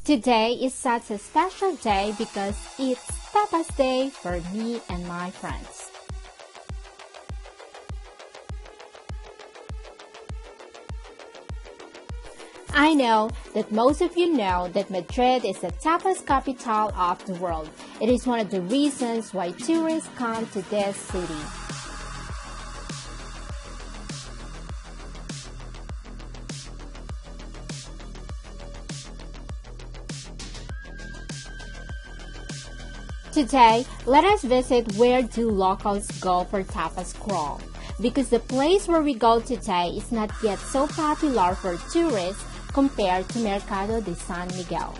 Today is such a special day because it's Tapas Day for me and my friends. I know that most of you know that Madrid is the tapas capital of the world. It is one of the reasons why tourists come to this city. Today, let us visit where do locals go for tapas crawl. Because the place where we go today is not yet so popular for tourists compared to Mercado de San Miguel.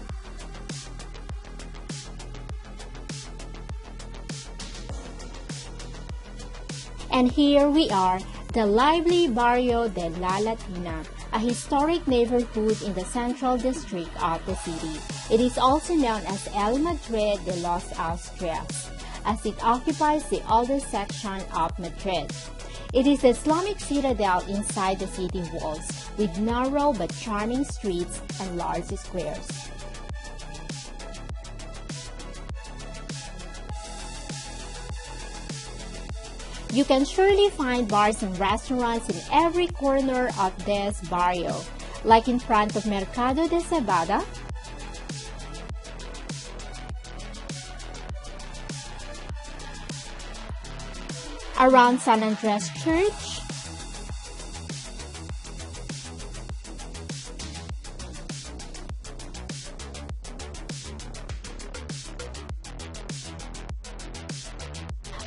And here we are, the lively Barrio de La Latina, a historic neighborhood in the central district of the city. It is also known as El Madrid de los Austrias, as it occupies the oldest section of Madrid. It is the Islamic citadel inside the city walls, with narrow but charming streets and large squares. You can surely find bars and restaurants in every corner of this barrio, like in front of Mercado de Cebada, around San Andres Church,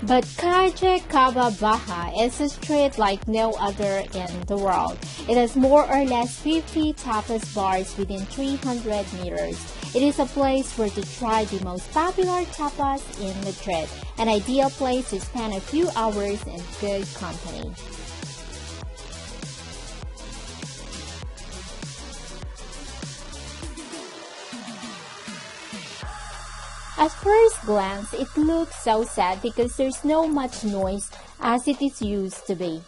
but Calle Cava Baja is a street like no other in the world. It has more or less 50 tapas bars within 300 meters. It is a place where to try the most popular tapas in Madrid, an ideal place to spend a few hours in good company. At first glance, it looks so sad because there's no much noise as it is used to be.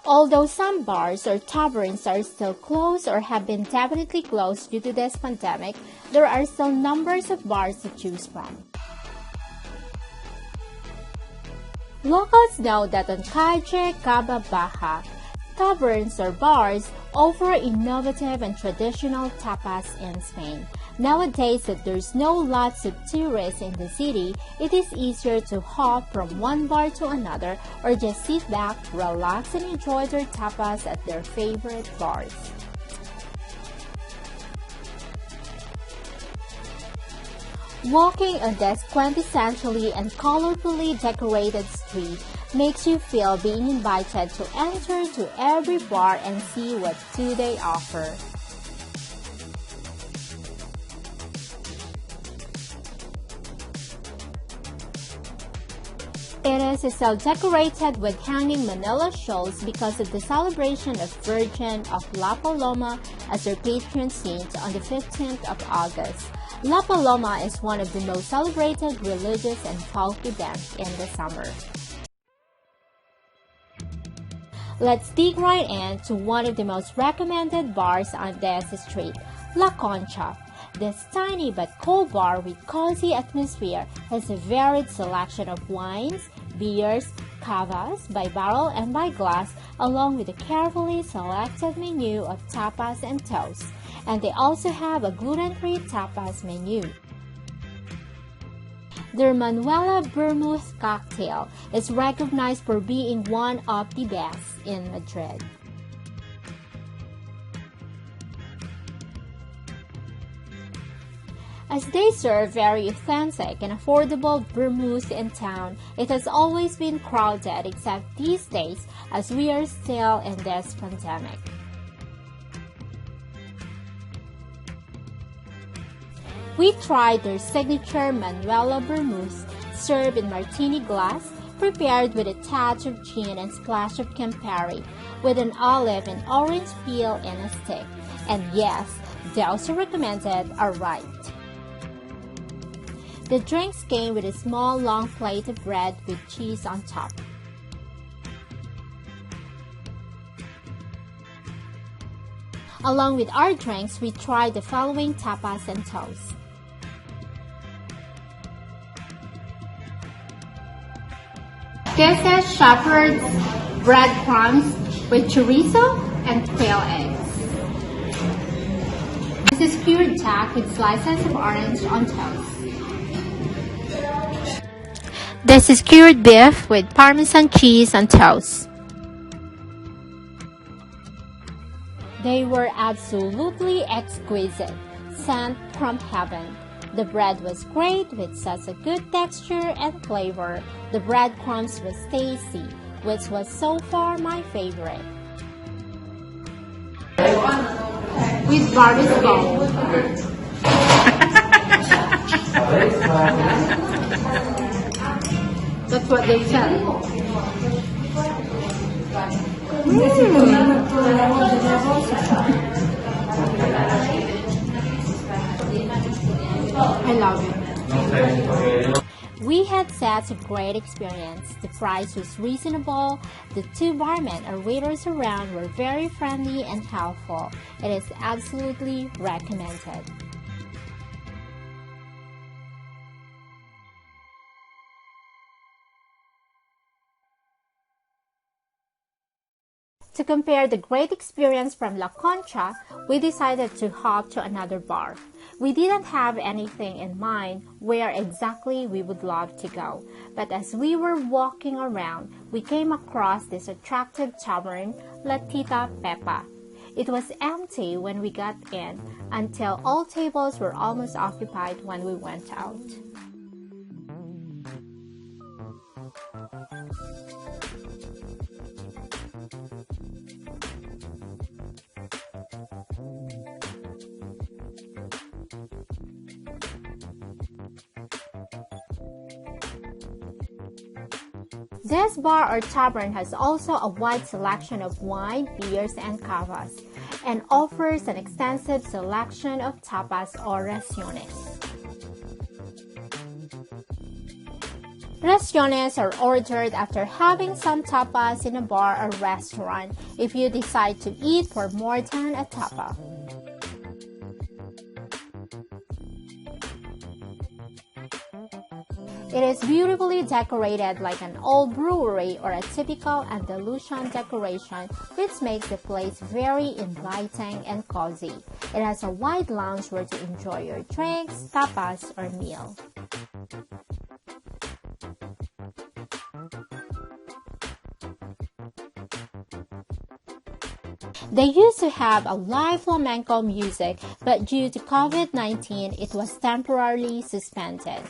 Although some bars or taverns are still closed or have been definitely closed due to this pandemic, there are still numbers of bars to choose from. Locals know that on Calle Cava Baja, taverns or bars offer innovative and traditional tapas in Spain. Nowadays that there's no lots of tourists in the city, it is easier to hop from one bar to another or just sit back, relax and enjoy their tapas at their favorite bars. Walking on this quintessentially and colorfully decorated street makes you feel being invited to enter to every bar and see what do they offer. It is still decorated with hanging Manila shawls because of the celebration of Virgin of La Paloma as their patron saint on the 15th of August. La Paloma is one of the most celebrated religious and folk events in the summer. Let's dig right into one of the most recommended bars on this street, La Concha. This tiny but cool bar with cozy atmosphere has a varied selection of wines, beers, cavas by barrel and by glass, along with a carefully selected menu of tapas and toast. And they also have a gluten-free tapas menu. Their Manuela Vermouth cocktail is recognized for being one of the best in Madrid. As they serve very authentic and affordable vermouth in town, it has always been crowded except these days as we are still in this pandemic. We tried their signature Manuela Vermouth, served in martini glass, prepared with a touch of gin and splash of Campari, with an olive and orange peel in a stick. And yes, those who recommended are right. The drinks came with a small long plate of bread with cheese on top. Along with our drinks, we tried the following tapas and toast. This is shepherd's breadcrumbs with chorizo and quail eggs. This is cured jack with slices of orange on toast. This is cured beef with Parmesan cheese on toast. They were absolutely exquisite, sent from heaven. The bread was great with such a good texture and flavor. The breadcrumbs was tasty, which was so far my favorite. With barbecue. That's what they said. I love it. We had such a great experience. The price was reasonable. The two barmen or waiters around were very friendly and helpful. It is absolutely recommended. To compare the great experience from La Concha, we decided to hop to another bar. We didn't have anything in mind where exactly we would love to go, but as we were walking around, we came across this attractive tavern, Tita Pepa. It was empty when we got in, until all tables were almost occupied when we went out. This bar or tavern has also a wide selection of wine, beers, and cavas, and offers an extensive selection of tapas or raciones. Raciones are ordered after having some tapas in a bar or restaurant if you decide to eat for more than a tapa. It is beautifully decorated like an old brewery or a typical Andalusian decoration, which makes the place very inviting and cozy. It has a wide lounge where to enjoy your drinks, tapas, or meal. They used to have a live flamenco music, but due to COVID-19, it was temporarily suspended.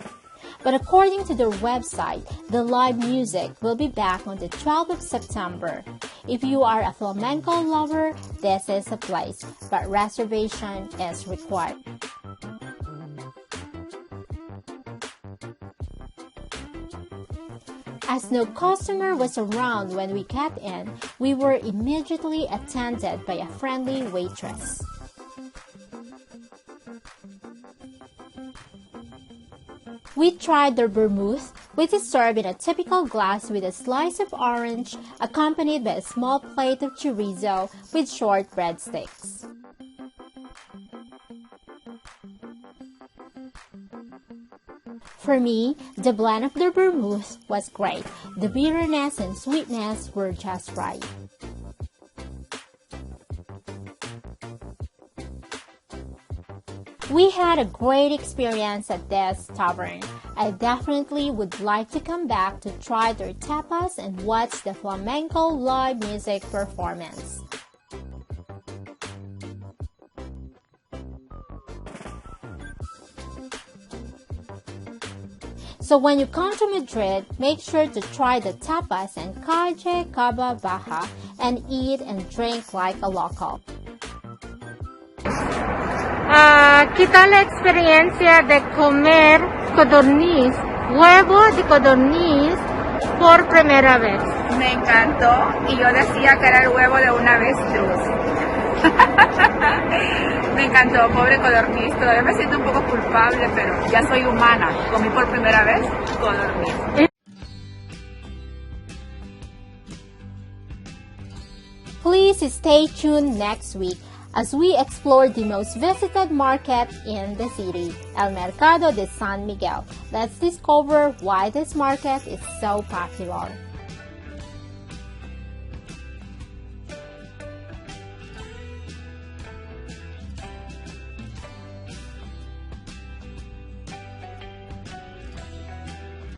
But according to their website, the live music will be back on the 12th of September. If you are a flamenco lover, this is a place, but reservation is required. As no customer was around when we got in, we were immediately attended by a friendly waitress. We tried their Vermouth, which is served in a typical glass with a slice of orange, accompanied by a small plate of chorizo with short breadsticks. For me, the blend of the Vermouth was great. The bitterness and sweetness were just right. We had a great experience at this tavern. I definitely would like to come back to try their tapas and watch the flamenco live music performance. So when you come to Madrid, make sure to try the tapas in Calle Cava Baja and eat and drink like a local. ¿Qué tal la experiencia de comer codorniz, huevo de codorniz por primera vez? Me encantó y yo decía que era el huevo de una avestruz. Me encantó, pobre codorniz. Todavía me siento un poco culpable, pero ya soy humana. Comí por primera vez codorniz. Please stay tuned next week as we explore the most visited market in the city, El Mercado de San Miguel. Let's discover why this market is so popular.